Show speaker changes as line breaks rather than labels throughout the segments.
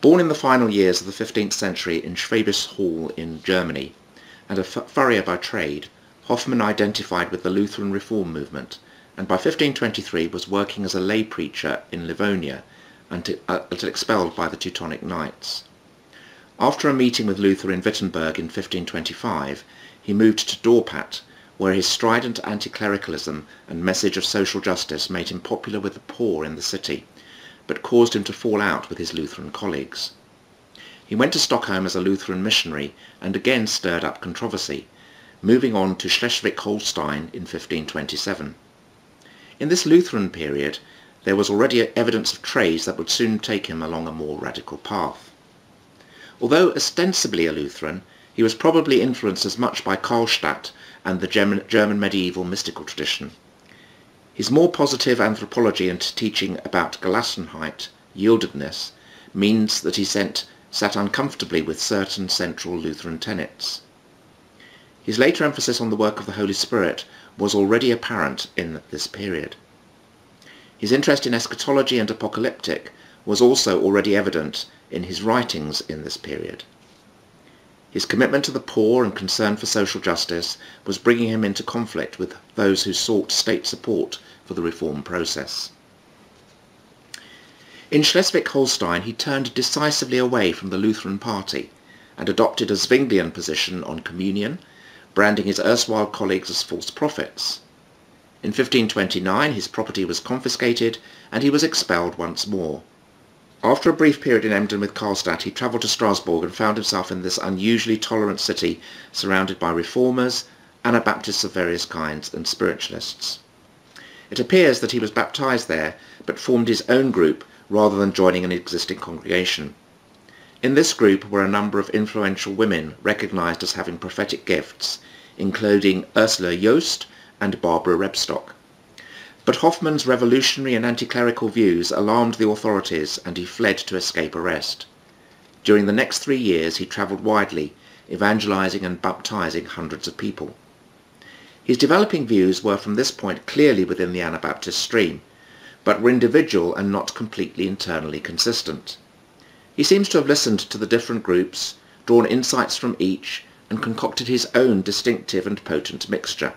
Born in the final years of the 15th century in Schwäbisch Hall in Germany, and a furrier by trade, Hoffmann identified with the Lutheran Reform movement, and by 1523 was working as a lay preacher in Livonia until expelled by the Teutonic Knights. After a meeting with Luther in Wittenberg in 1525, he moved to Dorpat, where his strident anti-clericalism and message of social justice made him popular with the poor in the city, but caused him to fall out with his Lutheran colleagues. He went to Stockholm as a Lutheran missionary and again stirred up controversy, moving on to Schleswig-Holstein in 1527. In this Lutheran period, there was already evidence of traits that would soon take him along a more radical path. Although ostensibly a Lutheran, he was probably influenced as much by Karlstadt and the German medieval mystical tradition. His more positive anthropology and teaching about Gelassenheit, yieldedness, means that he sat uncomfortably with certain central Lutheran tenets. His later emphasis on the work of the Holy Spirit was already apparent in this period. His interest in eschatology and apocalyptic was also already evident in his writings in this period. His commitment to the poor and concern for social justice was bringing him into conflict with those who sought state support for the reform process. In Schleswig-Holstein he turned decisively away from the Lutheran party and adopted a Zwinglian position on communion, branding his erstwhile colleagues as false prophets. In 1529 his property was confiscated and he was expelled once more. After a brief period in Emden with Karlstadt, he travelled to Strasbourg and found himself in this unusually tolerant city surrounded by reformers, Anabaptists of various kinds and spiritualists. It appears that he was baptised there but formed his own group rather than joining an existing congregation. In this group were a number of influential women recognised as having prophetic gifts, including Ursula Joost and Barbara Rebstock. But Hoffmann's revolutionary and anti-clerical views alarmed the authorities and he fled to escape arrest. During the next 3 years he travelled widely, evangelising and baptising hundreds of people. His developing views were from this point clearly within the Anabaptist stream, but were individual and not completely internally consistent. He seems to have listened to the different groups, drawn insights from each, and concocted his own distinctive and potent mixture: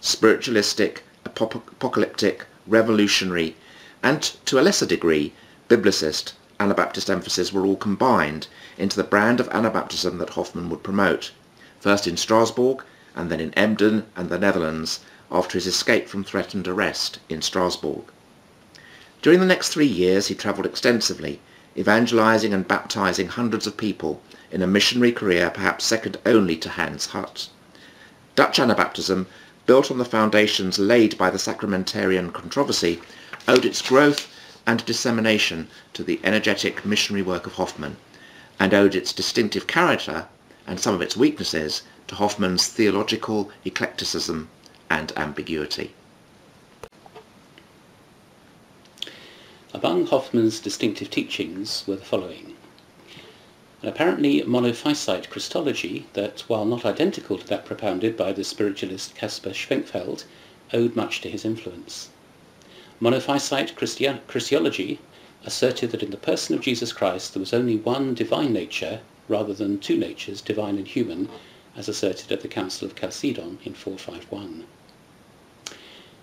spiritualistic, apocalyptic, revolutionary, and, to a lesser degree, biblicist Anabaptist emphasis were all combined into the brand of Anabaptism that Hoffmann would promote, first in Strasbourg and then in Emden and the Netherlands after his escape from threatened arrest in Strasbourg. During the next 3 years he travelled extensively, evangelising and baptising hundreds of people in a missionary career perhaps second only to Hans Hut. Dutch Anabaptism, built on the foundations laid by the sacramentarian controversy, owed its growth and dissemination to the energetic missionary work of Hoffmann, and owed its distinctive character and some of its weaknesses to Hoffmann's theological eclecticism and ambiguity.
Among Hoffmann's distinctive teachings were the following: an apparently monophysite Christology that, while not identical to that propounded by the spiritualist Caspar Schwenkfeld, owed much to his influence. Monophysite Christology asserted that in the person of Jesus Christ there was only one divine nature rather than 2 natures, divine and human, as asserted at the Council of Chalcedon in 451.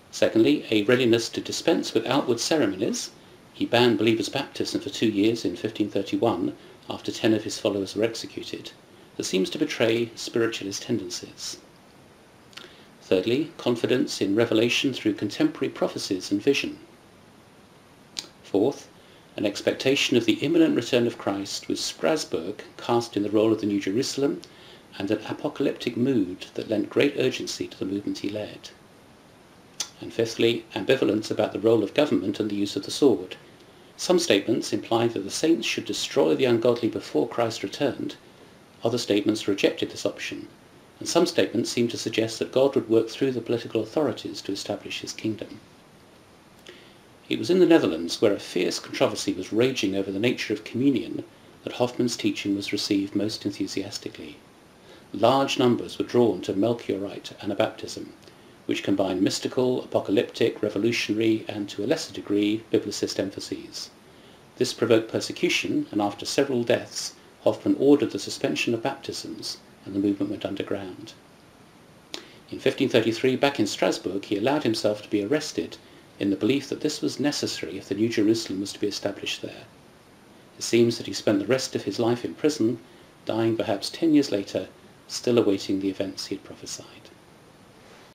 Secondly, a readiness to dispense with outward ceremonies. He banned believers' baptism for 2 years in 1531 after 10 of his followers were executed. That seems to betray spiritualist tendencies. Thirdly, confidence in revelation through contemporary prophecies and vision. Fourth, an expectation of the imminent return of Christ, with Strasbourg cast in the role of the New Jerusalem, and an apocalyptic mood that lent great urgency to the movement he led. And fifthly, ambivalence about the role of government and the use of the sword. Some statements imply that the saints should destroy the ungodly before Christ returned. Other statements rejected this option, and some statements seem to suggest that God would work through the political authorities to establish his kingdom. It was in the Netherlands, where a fierce controversy was raging over the nature of communion, that Hoffmann's teaching was received most enthusiastically. Large numbers were drawn to Melchiorite Anabaptism, which combined mystical, apocalyptic, revolutionary, and to a lesser degree, biblicist emphases. This provoked persecution, and after several deaths, Hoffmann ordered the suspension of baptisms, and the movement went underground. In 1533, back in Strasbourg, he allowed himself to be arrested in the belief that this was necessary if the New Jerusalem was to be established there. It seems that he spent the rest of his life in prison, dying perhaps 10 years later, still awaiting the events he had prophesied.